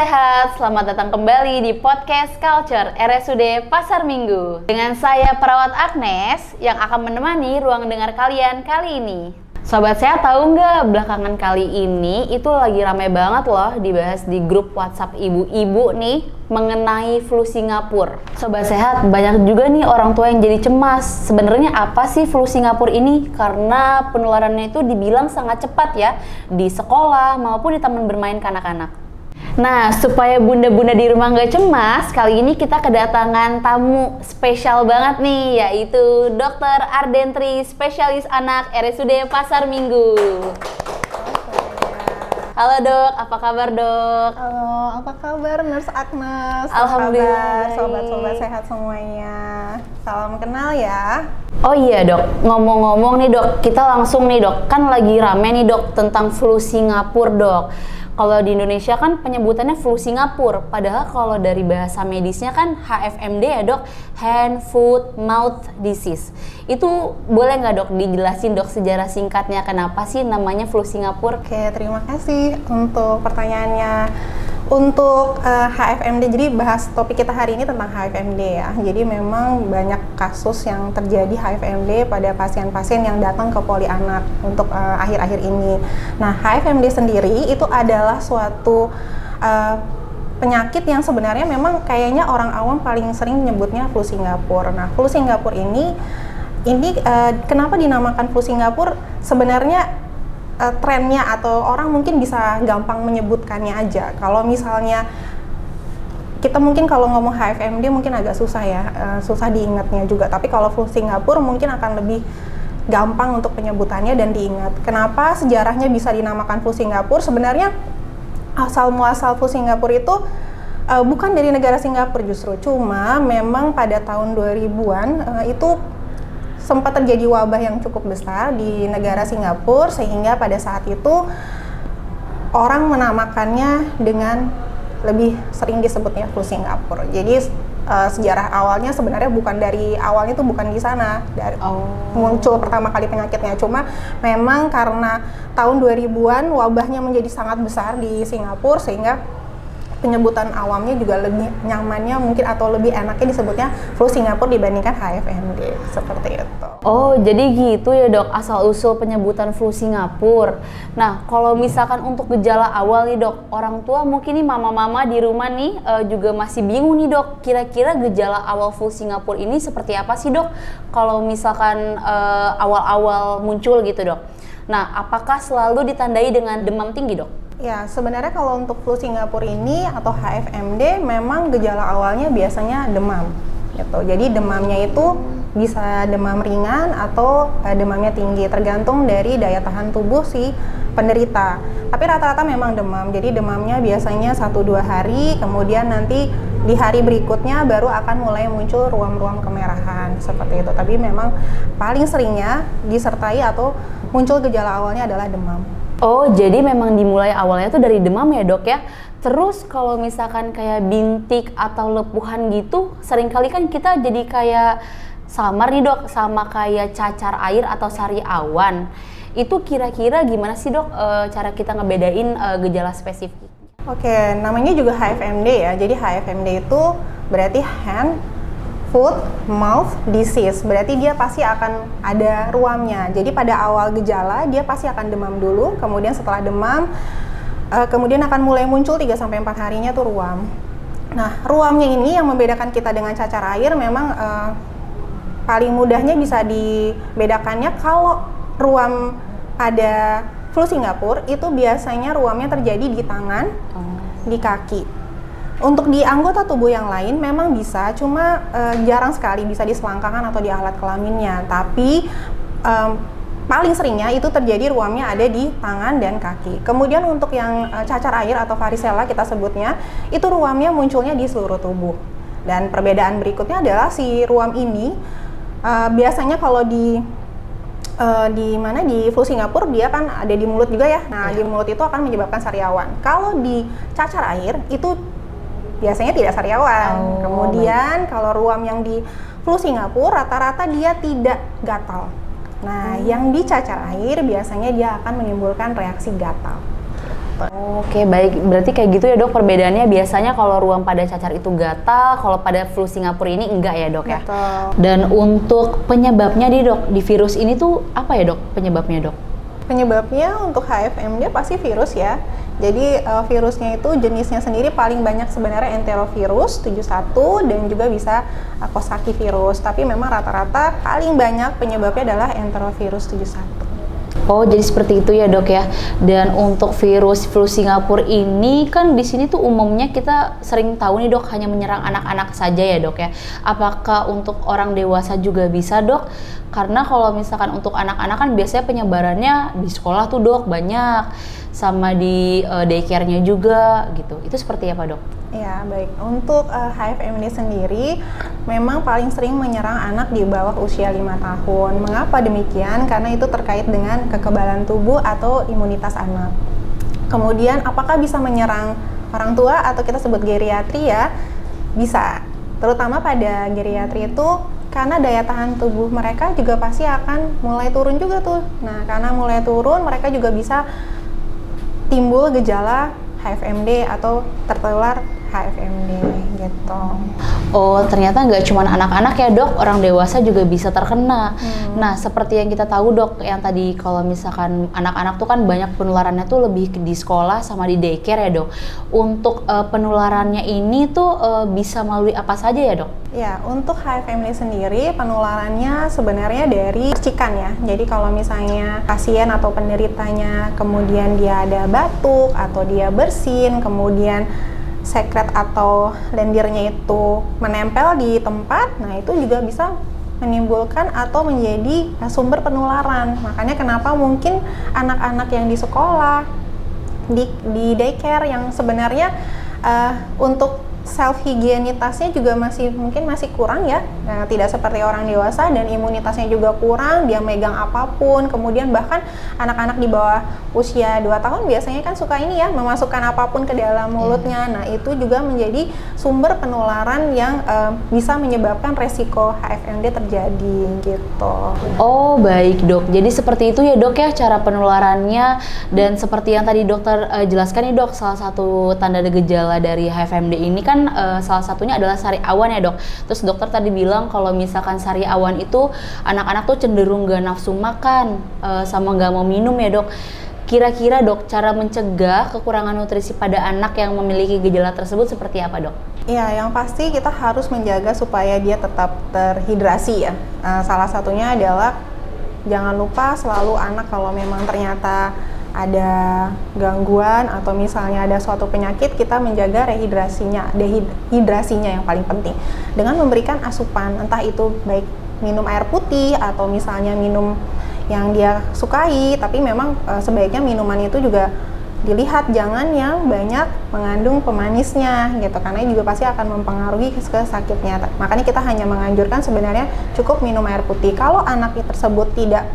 sehat, selamat datang kembali di podcast Culture RSUD Pasar Minggu. Dengan saya Perawat Agnes yang akan menemani ruang dengar kalian kali ini. Sobat sehat, tahu nggak belakangan kali ini itu lagi ramai banget loh dibahas di grup WhatsApp ibu-ibu nih mengenai flu Singapura. Sobat sehat, banyak juga nih orang tua yang jadi cemas. Sebenarnya apa sih flu Singapura ini? Karena penularannya itu dibilang sangat cepat ya di sekolah maupun di taman bermain kanak-kanak. Nah, supaya bunda-bunda di rumah nggak cemas, kali ini kita kedatangan tamu spesial banget nih, yaitu Dr. Ardentri, spesialis anak RSUD Pasar Minggu. Halo dok, apa kabar dok? Halo, apa kabar Nurse Agnes? Alhamdulillah. Sobat-sobat sehat semuanya. Salam kenal ya. Oh iya dok, ngomong-ngomong nih dok, kita langsung nih dok, kan lagi rame nih dok tentang flu Singapura dok. Kalau di Indonesia kan penyebutannya flu Singapura, padahal kalau dari bahasa medisnya kan HFMD ya dok, Hand, Foot, Mouth Disease. Itu boleh nggak dok dijelasin dok sejarah singkatnya kenapa sih namanya flu Singapura? Oke, terima kasih untuk pertanyaannya. Untuk HFMD, jadi bahas topik kita hari ini tentang HFMD ya. Jadi memang banyak kasus yang terjadi HFMD pada pasien-pasien yang datang ke poli anak untuk akhir-akhir ini. Nah, HFMD sendiri itu adalah suatu penyakit yang sebenarnya memang kayaknya orang awam paling sering menyebutnya flu Singapura. Nah, flu Singapura ini kenapa dinamakan flu Singapura? Sebenarnya trennya atau orang mungkin bisa gampang menyebutkannya aja. Kalau misalnya kita mungkin kalau ngomong HFMD mungkin agak susah ya, susah diingatnya juga. Tapi kalau flu Singapura mungkin akan lebih gampang untuk penyebutannya dan diingat. Kenapa sejarahnya bisa dinamakan flu Singapura? Sebenarnya asal muasal flu Singapura itu bukan dari negara Singapura justru. Cuma memang pada tahun 2000-an itu sempat terjadi wabah yang cukup besar di negara Singapura, sehingga pada saat itu orang menamakannya dengan lebih sering disebutnya flu Singapura. Jadi sejarah awalnya sebenarnya awalnya itu bukan di sana muncul pertama kali penyakitnya, cuma memang karena tahun 2000-an wabahnya menjadi sangat besar di Singapura sehingga penyebutan awamnya juga lebih nyamannya mungkin atau lebih enaknya disebutnya flu Singapura dibandingkan HFMD, seperti itu. Oh, jadi gitu ya dok, asal-usul penyebutan flu Singapura. Nah, kalau misalkan untuk gejala awal nih dok, orang tua mungkin nih mama-mama di rumah nih juga masih bingung nih dok, kira-kira gejala awal flu Singapura ini seperti apa sih dok? Kalau misalkan awal-awal muncul gitu dok. Nah, apakah selalu ditandai dengan demam tinggi dok? Ya, sebenarnya kalau untuk flu Singapura ini atau HFMD memang gejala awalnya biasanya demam gitu. Jadi demamnya itu bisa demam ringan atau demamnya tinggi, tergantung dari daya tahan tubuh si penderita. Tapi rata-rata memang demam. Jadi demamnya biasanya 1-2 hari, kemudian nanti di hari berikutnya baru akan mulai muncul ruam-ruam kemerahan seperti itu. Tapi memang paling seringnya disertai atau muncul gejala awalnya adalah demam. Oh, jadi memang dimulai awalnya tuh dari demam ya dok ya. Terus kalau misalkan kayak bintik atau lepuhan gitu, seringkali kan kita jadi kayak samar nih dok, sama kayak cacar air atau sari awan. Itu kira-kira gimana sih dok cara kita ngebedain gejala spesifik? Oke, namanya juga HFMD ya. Jadi HFMD itu berarti hand, foot, mouth disease, berarti dia pasti akan ada ruamnya. Jadi pada awal gejala dia pasti akan demam dulu, kemudian setelah demam kemudian akan mulai muncul 3-4 harinya tuh ruam. Nah, ruamnya ini yang membedakan kita dengan cacar air memang paling mudahnya bisa dibedakannya kalau ruam pada flu Singapura itu biasanya ruamnya terjadi di tangan, di kaki. Untuk di anggota tubuh yang lain memang bisa, cuma jarang sekali bisa di selangkangan atau di alat kelaminnya. Tapi paling seringnya itu terjadi ruamnya ada di tangan dan kaki. Kemudian untuk yang cacar air atau varicella kita sebutnya, itu ruamnya munculnya di seluruh tubuh. Dan perbedaan berikutnya adalah si ruam ini biasanya kalau di flu Singapura dia kan ada di mulut juga ya. Nah, di mulut itu akan menyebabkan sariawan. Kalau di cacar air itu biasanya tidak sariawan. Kemudian kalau ruam yang di flu Singapura rata-rata dia tidak gatal. Nah, yang di cacar air biasanya dia akan menimbulkan reaksi gatal. Oke, baik. Berarti kayak gitu ya dok perbedaannya, biasanya kalau ruam pada cacar itu gatal, kalau pada flu Singapura ini enggak ya dok ya? Betul. Dan untuk penyebabnya nih dok, di virus ini tuh apa ya dok penyebabnya dok? Penyebabnya untuk HFMD pasti virus ya. Jadi virusnya itu jenisnya sendiri paling banyak sebenarnya enterovirus 71 dan juga bisa Coxsackie virus. Tapi memang rata-rata paling banyak penyebabnya adalah enterovirus 71. Oh, jadi seperti itu ya dok ya. Dan untuk virus flu Singapura ini kan di sini tuh umumnya kita sering tahu nih dok hanya menyerang anak-anak saja ya dok ya. Apakah untuk orang dewasa juga bisa dok? Karena kalau misalkan untuk anak-anak kan biasanya penyebarannya di sekolah tuh dok banyak, sama di daycare-nya juga gitu. Itu seperti apa dok? Ya, baik. Untuk HFMD sendiri memang paling sering menyerang anak di bawah usia 5 tahun. Mengapa demikian? Karena itu terkait dengan kekebalan tubuh atau imunitas anak. Kemudian apakah bisa menyerang orang tua atau kita sebut geriatri ya? Bisa. Terutama pada geriatri itu karena daya tahan tubuh mereka juga pasti akan mulai turun juga tuh. Nah, karena mulai turun mereka juga bisa timbul gejala HFMD atau tertular HFMD gitu. Oh, ternyata nggak cuma anak-anak ya dok, orang dewasa juga bisa terkena. Nah, seperti yang kita tahu dok, yang tadi kalau misalkan anak-anak tuh kan banyak penularannya tuh lebih di sekolah sama di daycare ya dok. Untuk penularannya ini tuh bisa melalui apa saja ya dok? Ya, untuk HFMD sendiri penularannya sebenarnya dari percikan ya. Jadi kalau misalnya pasien atau penderitanya kemudian dia ada batuk atau dia bersin, kemudian sekret atau lendirnya itu menempel di tempat, nah itu juga bisa menimbulkan atau menjadi sumber penularan. Makanya kenapa mungkin anak-anak yang di sekolah, di daycare yang sebenarnya untuk self higienitasnya juga mungkin masih kurang ya, tidak seperti orang dewasa, dan imunitasnya juga kurang, dia megang apapun, kemudian bahkan anak-anak di bawah usia 2 tahun biasanya kan suka ini ya, memasukkan apapun ke dalam mulutnya. Nah itu juga menjadi sumber penularan yang bisa menyebabkan resiko HFMD terjadi gitu. Oh baik dok, jadi seperti itu ya dok ya cara penularannya. Dan seperti yang tadi dokter jelaskan nih dok, salah satu tanda gejala dari HFMD ini kan salah satunya adalah sariawan ya dok. Terus dokter tadi bilang kalau misalkan sariawan itu anak-anak tuh cenderung gak nafsu makan sama gak mau minum ya dok. Kira-kira dok cara mencegah kekurangan nutrisi pada anak yang memiliki gejala tersebut seperti apa dok? Ya, yang pasti kita harus menjaga supaya dia tetap terhidrasi ya. Salah satunya adalah jangan lupa selalu anak kalau memang ternyata ada gangguan atau misalnya ada suatu penyakit, kita menjaga dehidrasinya yang paling penting dengan memberikan asupan, entah itu baik minum air putih atau misalnya minum yang dia sukai, tapi memang sebaiknya minuman itu juga dilihat jangan yang banyak mengandung pemanisnya gitu, karena ini juga pasti akan mempengaruhi ke sakitnya. Makanya kita hanya menganjurkan sebenarnya cukup minum air putih. Kalau anak tersebut tidak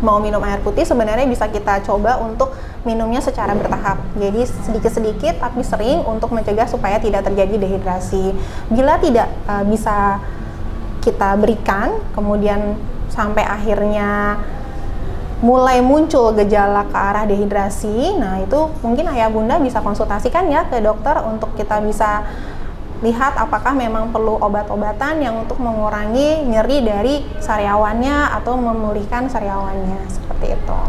mau minum air putih, sebenarnya bisa kita coba untuk minumnya secara bertahap. Jadi sedikit-sedikit tapi sering untuk mencegah supaya tidak terjadi dehidrasi. Bila tidak bisa kita berikan, kemudian sampai akhirnya mulai muncul gejala ke arah dehidrasi, nah itu mungkin ayah bunda bisa konsultasikan ya ke dokter untuk kita bisa lihat apakah memang perlu obat-obatan yang untuk mengurangi nyeri dari sariawannya atau memulihkan sariawannya, seperti itu.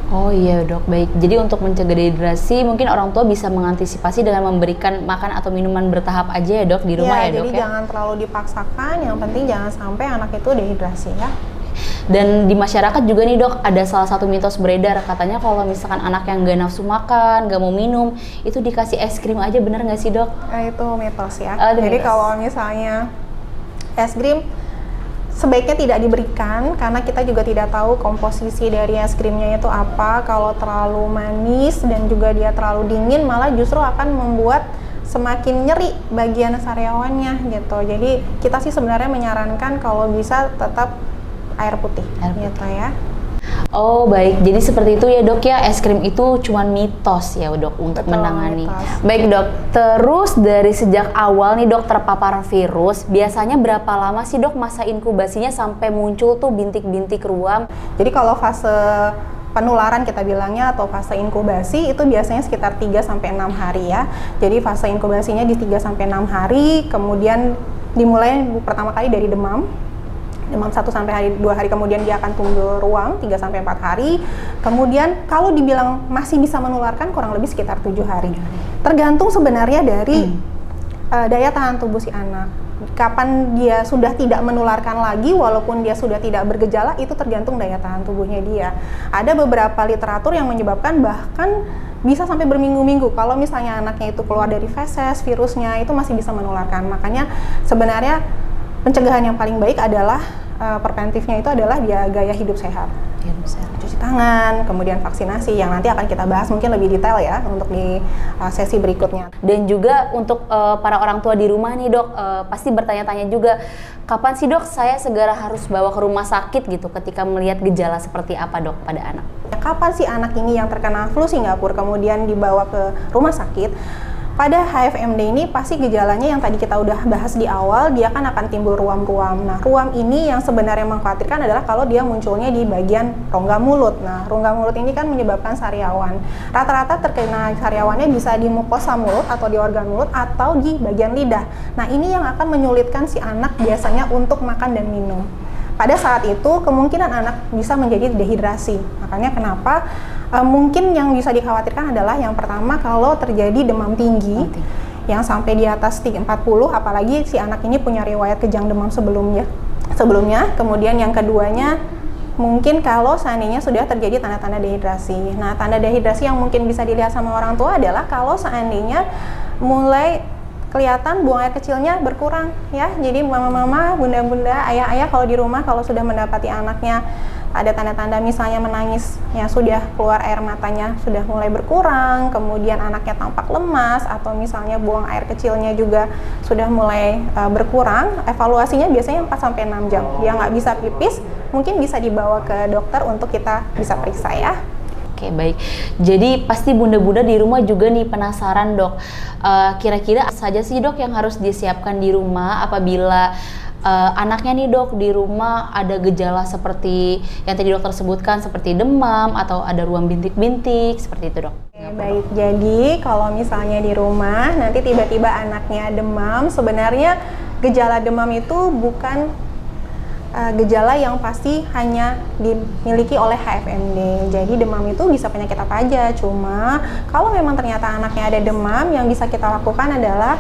Oh iya dok, baik. Jadi untuk mencegah dehidrasi mungkin orang tua bisa mengantisipasi dengan memberikan makan atau minuman bertahap aja ya dok di rumah ya dok ya? Jadi jangan terlalu dipaksakan, yang penting jangan sampai anak itu dehidrasi ya. Dan di masyarakat juga nih dok, ada salah satu mitos beredar, katanya kalau misalkan anak yang gak nafsu makan, gak mau minum, itu dikasih es krim aja, bener gak sih dok? Itu mitos ya. mitos. Jadi kalau misalnya es krim sebaiknya tidak diberikan, karena kita juga tidak tahu komposisi dari es krimnya itu apa. Kalau terlalu manis dan juga dia terlalu dingin, malah justru akan membuat semakin nyeri bagian sariawannya gitu. Jadi kita sih sebenarnya menyarankan kalau bisa tetap air putih gitu ya. Oh baik, jadi seperti itu ya dok ya, es krim itu cuman mitos ya dok untuk Betul, menangani. mitos. Baik dok, terus dari sejak awal nih dok terpapar virus, biasanya berapa lama sih dok masa inkubasinya sampai muncul tuh bintik-bintik ruam? Jadi kalau fase penularan kita bilangnya atau fase inkubasi itu biasanya sekitar 3-6 hari ya. Jadi fase inkubasinya di 3-6 hari, kemudian dimulai pertama kali dari demam 1-2 hari, kemudian dia akan tumbuh ruam 3-4 hari. Kemudian kalau dibilang masih bisa menularkan kurang lebih sekitar 7 hari. Tergantung sebenarnya dari daya tahan tubuh si anak. Kapan dia sudah tidak menularkan lagi walaupun dia sudah tidak bergejala, itu tergantung daya tahan tubuhnya dia. Ada beberapa literatur yang menyebabkan bahkan bisa sampai berminggu-minggu kalau misalnya anaknya itu keluar dari feses, virusnya itu masih bisa menularkan. Makanya sebenarnya pencegahan yang paling baik adalah preventifnya itu adalah dia gaya hidup sehat. Cuci tangan, kemudian vaksinasi yang nanti akan kita bahas mungkin lebih detail ya untuk di sesi berikutnya. Dan juga untuk para orang tua di rumah nih dok, pasti bertanya-tanya juga, kapan sih dok saya segera harus bawa ke rumah sakit gitu ketika melihat gejala seperti apa dok pada anak? Kapan sih anak ini yang terkena flu Singapura kemudian dibawa ke rumah sakit? Pada HFMD ini pasti gejalanya yang tadi kita udah bahas di awal, dia kan akan timbul ruam-ruam. Nah, ruam ini yang sebenarnya mengkhawatirkan adalah kalau dia munculnya di bagian rongga mulut. Nah, rongga mulut ini kan menyebabkan sariawan. Rata-rata terkena sariawannya bisa di mukosa mulut atau di organ mulut atau di bagian lidah. Nah, ini yang akan menyulitkan si anak biasanya untuk makan dan minum. Pada saat itu kemungkinan anak bisa menjadi dehidrasi. Makanya kenapa mungkin yang bisa dikhawatirkan adalah yang pertama kalau terjadi demam tinggi yang sampai di atas 40, apalagi si anak ini punya riwayat kejang demam sebelumnya. Kemudian yang keduanya mungkin kalau seandainya sudah terjadi tanda-tanda dehidrasi. Nah, tanda dehidrasi yang mungkin bisa dilihat sama orang tua adalah kalau seandainya mulai kelihatan buang air kecilnya berkurang ya. Jadi mama-mama, bunda-bunda, ayah-ayah kalau di rumah kalau sudah mendapati anaknya ada tanda-tanda misalnya menangis ya, sudah keluar air matanya sudah mulai berkurang, kemudian anaknya tampak lemas atau misalnya buang air kecilnya juga sudah mulai berkurang, evaluasinya biasanya 4-6 jam. Dia nggak bisa pipis, mungkin bisa dibawa ke dokter untuk kita bisa periksa ya. Oke, baik. Jadi pasti bunda-bunda di rumah juga nih penasaran dok, kira-kira apa saja sih dok yang harus disiapkan di rumah apabila anaknya nih dok di rumah ada gejala seperti yang tadi dokter sebutkan seperti demam atau ada ruam bintik-bintik seperti itu dok. Oke, baik, jadi kalau misalnya di rumah nanti tiba-tiba anaknya demam, sebenarnya gejala demam itu bukan gejala yang pasti hanya dimiliki oleh HFMD. Jadi demam itu bisa penyakit apa aja. Cuma kalau memang ternyata anaknya ada demam, yang bisa kita lakukan adalah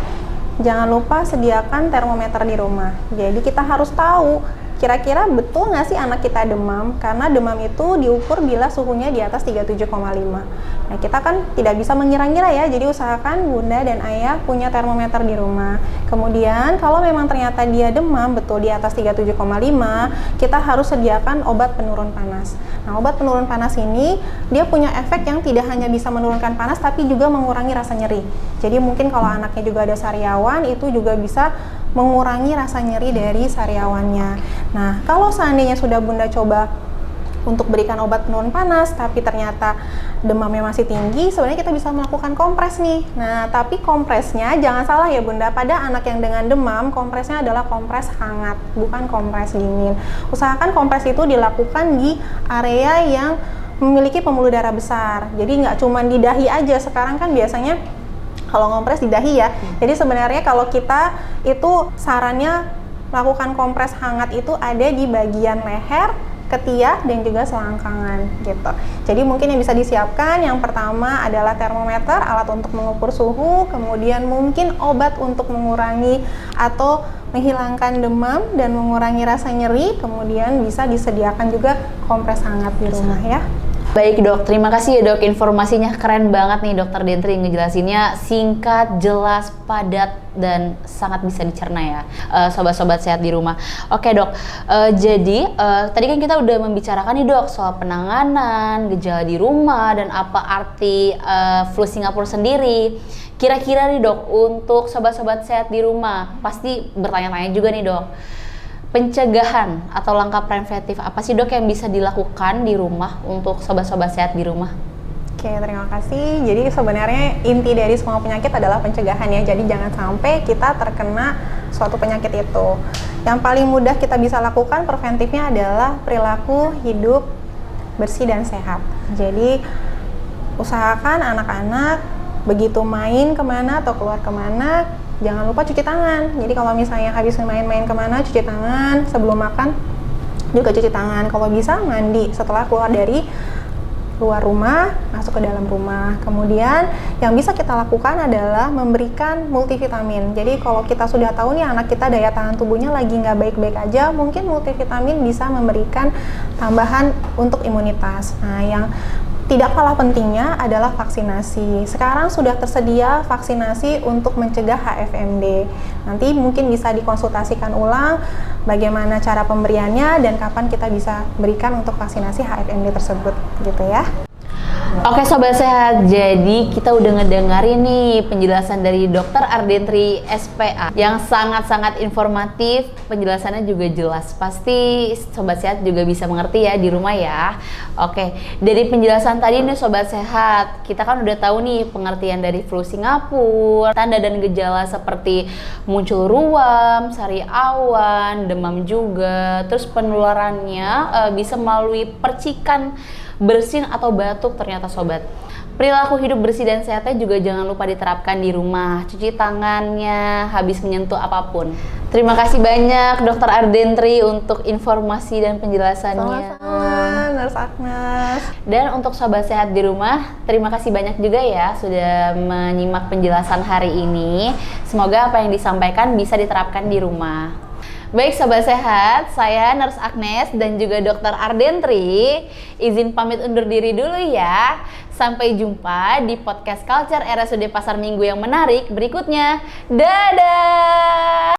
jangan lupa sediakan termometer di rumah. Jadi kita harus tahu kira-kira betul nggak sih anak kita demam, karena demam itu diukur bila suhunya di atas 37,5. Nah, kita kan tidak bisa mengira-ngira ya, jadi usahakan bunda dan ayah punya termometer di rumah. Kemudian kalau memang ternyata dia demam betul di atas 37,5, kita harus sediakan obat penurun panas. Nah, obat penurun panas ini dia punya efek yang tidak hanya bisa menurunkan panas tapi juga mengurangi rasa nyeri. Jadi mungkin kalau anaknya juga ada sariawan, itu juga bisa mengurangi rasa nyeri dari sariawannya. Nah, kalau seandainya sudah bunda coba untuk berikan obat penurun panas, tapi ternyata demamnya masih tinggi, sebenarnya kita bisa melakukan kompres nih. Nah, tapi kompresnya jangan salah ya bunda, pada anak yang dengan demam, kompresnya adalah kompres hangat, bukan kompres dingin. Usahakan kompres itu dilakukan di area yang memiliki pembuluh darah besar. Jadi nggak cuma di dahi aja, sekarang kan biasanya kalau ngompres di dahi ya. Jadi sebenarnya kalau kita itu sarannya lakukan kompres hangat itu ada di bagian leher, ketiak, dan juga selangkangan gitu. Jadi mungkin yang bisa disiapkan yang pertama adalah termometer, alat untuk mengukur suhu, kemudian mungkin obat untuk mengurangi atau menghilangkan demam dan mengurangi rasa nyeri, kemudian bisa disediakan juga kompres hangat di rumah ya. Baik dok, terima kasih ya dok, informasinya keren banget nih dokter Dentri, ngejelasinnya singkat, jelas, padat, dan sangat bisa dicerna ya sobat-sobat sehat di rumah. Oke dok, jadi tadi kan kita udah membicarakan nih dok soal penanganan, gejala di rumah, dan apa arti flu Singapura sendiri. Kira-kira nih dok, untuk sobat-sobat sehat di rumah, pasti bertanya-tanya juga nih dok, pencegahan atau langkah preventif apa sih dok yang bisa dilakukan di rumah untuk sobat-sobat sehat di rumah? Oke, terima kasih. Jadi sebenarnya inti dari semua penyakit adalah pencegahan ya. Jadi jangan sampai kita terkena suatu penyakit itu. Yang paling mudah kita bisa lakukan preventifnya adalah perilaku hidup bersih dan sehat. Jadi usahakan anak-anak begitu main kemana atau keluar kemana, jangan lupa cuci tangan. Jadi kalau misalnya habis main-main kemana, cuci tangan, sebelum makan juga cuci tangan. Kalau bisa mandi setelah keluar dari luar rumah, masuk ke dalam rumah. Kemudian yang bisa kita lakukan adalah memberikan multivitamin. Jadi kalau kita sudah tahu nih anak kita daya tahan tubuhnya lagi nggak baik-baik aja, mungkin multivitamin bisa memberikan tambahan untuk imunitas. Nah, yang tidak kalah pentingnya adalah vaksinasi. Sekarang sudah tersedia vaksinasi untuk mencegah HFMD. Nanti mungkin bisa dikonsultasikan ulang bagaimana cara pemberiannya dan kapan kita bisa berikan untuk vaksinasi HFMD tersebut, gitu ya. Oke Sobat Sehat, jadi kita udah ngedengerin nih penjelasan dari Dr. Ardentri SPA yang sangat-sangat informatif, penjelasannya juga jelas. Pasti Sobat Sehat juga bisa mengerti ya di rumah ya. Oke, dari penjelasan tadi nih Sobat Sehat, kita kan udah tahu nih pengertian dari flu Singapura, tanda dan gejala seperti muncul ruam, sari awan, demam juga, terus penularannya bisa melalui percikan, bersin atau batuk ternyata Sobat. Perilaku hidup bersih dan sehatnya juga jangan lupa diterapkan di rumah. Cuci tangannya habis menyentuh apapun. Terima kasih banyak Dr. Ardentri untuk informasi dan penjelasannya. Sama-sama, Nurse Agnes. Dan untuk Sobat Sehat di rumah, terima kasih banyak juga ya sudah menyimak penjelasan hari ini. Semoga apa yang disampaikan bisa diterapkan di rumah. Baik Sobat Sehat, saya Nurse Agnes dan juga Dr. Ardentri izin pamit undur diri dulu ya. Sampai jumpa di podcast Culture RSUD Pasar Minggu yang menarik berikutnya. Dadah!